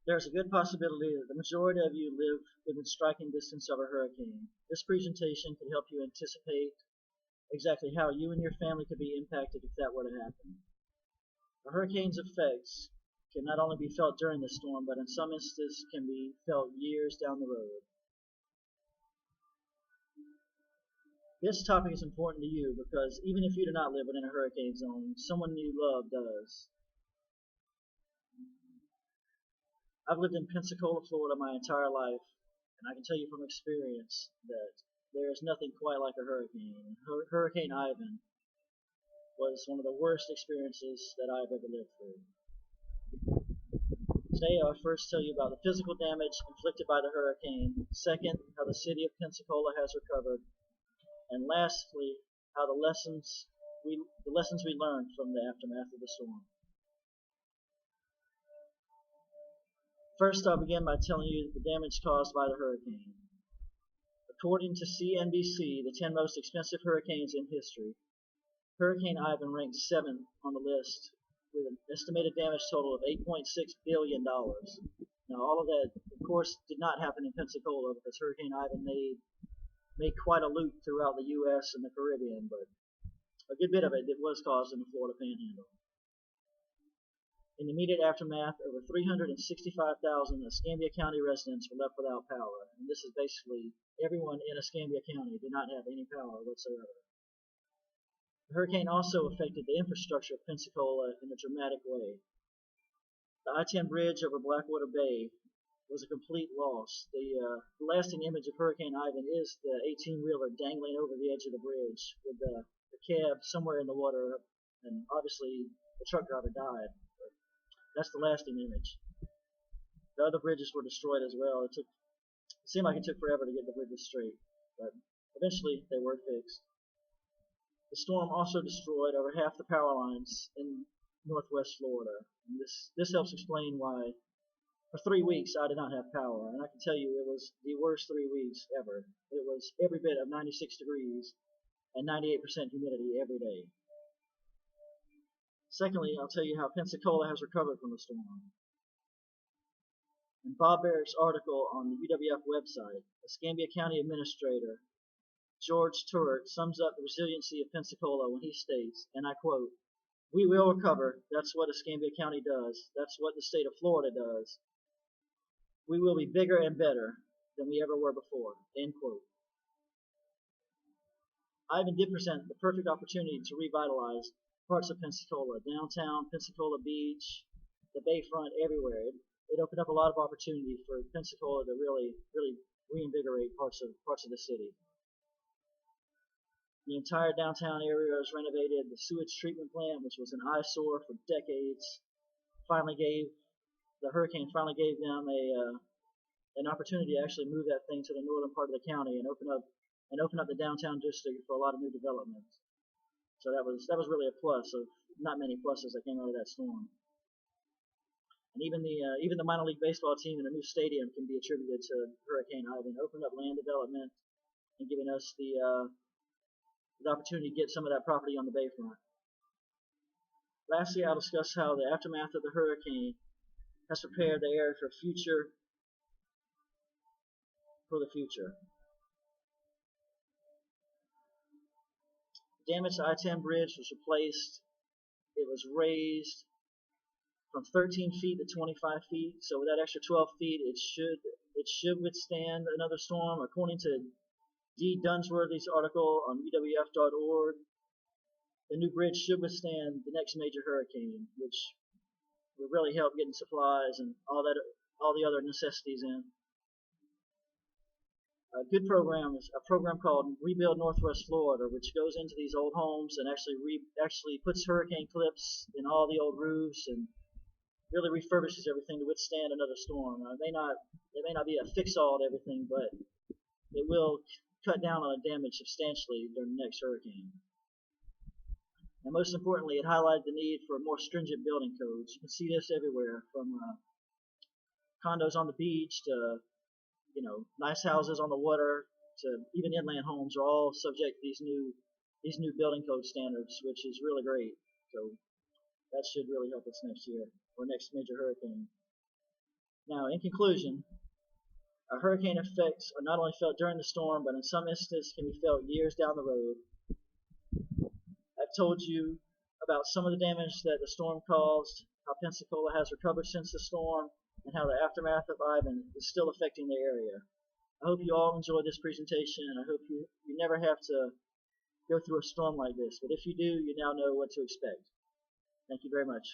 There's a good possibility that the majority of you live within striking distance of a hurricane. This presentation could help you anticipate exactly how you and your family could be impacted if that were to happen. A hurricane's effects can not only be felt during the storm, but in some instances can be felt years down the road. This topic is important to you because even if you do not live within a hurricane zone, someone you love does. I've lived in Pensacola, Florida my entire life, and I can tell you from experience that there is nothing quite like a hurricane. Hurricane Ivan was one of the worst experiences that I've ever lived through. Today I'll first tell you about the physical damage inflicted by the hurricane, second, how the city of Pensacola has recovered, and lastly, how the lessons we learned from the aftermath of the storm. First, I'll begin by telling you the damage caused by the hurricane. According to CNBC, the 10 most expensive hurricanes in history, Hurricane Ivan ranks 7th on the list with an estimated damage total of $8.6 billion. Now, all of that, of course, did not happen in Pensacola because Hurricane Ivan made quite a loop throughout the U.S. and the Caribbean, but a good bit of it was caused in the Florida Panhandle. In the immediate aftermath, over 365,000 Escambia County residents were left without power, and this is basically everyone in Escambia County did not have any power whatsoever. The hurricane also affected the infrastructure of Pensacola in a dramatic way. The I-10 bridge over Blackwater Bay was a complete loss. The lasting image of Hurricane Ivan is the 18-wheeler dangling over the edge of the bridge with the cab somewhere in the water, and obviously the truck driver died. That's the lasting image. The other bridges were destroyed as well. It seemed like it took forever to get the bridges straight, but eventually they were fixed. The storm also destroyed over half the power lines in northwest Florida. And this helps explain why for 3 weeks I did not have power, and I can tell you it was the worst 3 weeks ever. It was every bit of 96 degrees and 98% humidity every day. Secondly, I'll tell you how Pensacola has recovered from the storm. In Bob Barrick's article on the UWF website, Escambia County Administrator George Turek sums up the resiliency of Pensacola when he states, and I quote, "We will recover. That's what Escambia County does. That's what the state of Florida does. We will be bigger and better than we ever were before." End quote. Ivan did present the perfect opportunity to revitalize parts of Pensacola, downtown, Pensacola Beach, the bayfront, everywhere. It opened up a lot of opportunity for Pensacola to really reinvigorate parts of the city. The entire downtown area was renovated. The sewage treatment plant, which was an eyesore for decades, the hurricane finally gave them an opportunity to actually move that thing to the northern part of the county and open up the downtown district for a lot of new development. So that was really a plus of not many pluses that came out of that storm. And even the minor league baseball team in a new stadium can be attributed to Hurricane Ivan. Opened up land development and giving us the opportunity to get some of that property on the bayfront. Lastly, I'll discuss how the aftermath of the hurricane has prepared the area for the future. The damaged I-10 bridge was replaced. It was raised from 13 feet to 25 feet. So with that extra 12 feet, it should withstand another storm. According to D. Dunsworthy's article on UWF.org, the new bridge should withstand the next major hurricane, which will really help getting supplies and all the other necessities in. A good program is a program called Rebuild Northwest Florida, which goes into these old homes and actually puts hurricane clips in all the old roofs and really refurbishes everything to withstand another storm. It may not be a fix-all to everything, but it will cut down on the damage substantially during the next hurricane. And most importantly, it highlighted the need for more stringent building codes. You can see this everywhere, from condos on the beach to nice houses on the water to even inland homes are all subject to these new building code standards, which is really great. So that should really help us next year or next major hurricane. Now, in conclusion, hurricane effects are not only felt during the storm, but in some instances can be felt years down the road. I've told you about some of the damage that the storm caused, how Pensacola has recovered since the storm, and how the aftermath of Ivan is still affecting the area. I hope you all enjoyed this presentation, and I hope you never have to go through a storm like this. But if you do, you now know what to expect. Thank you very much.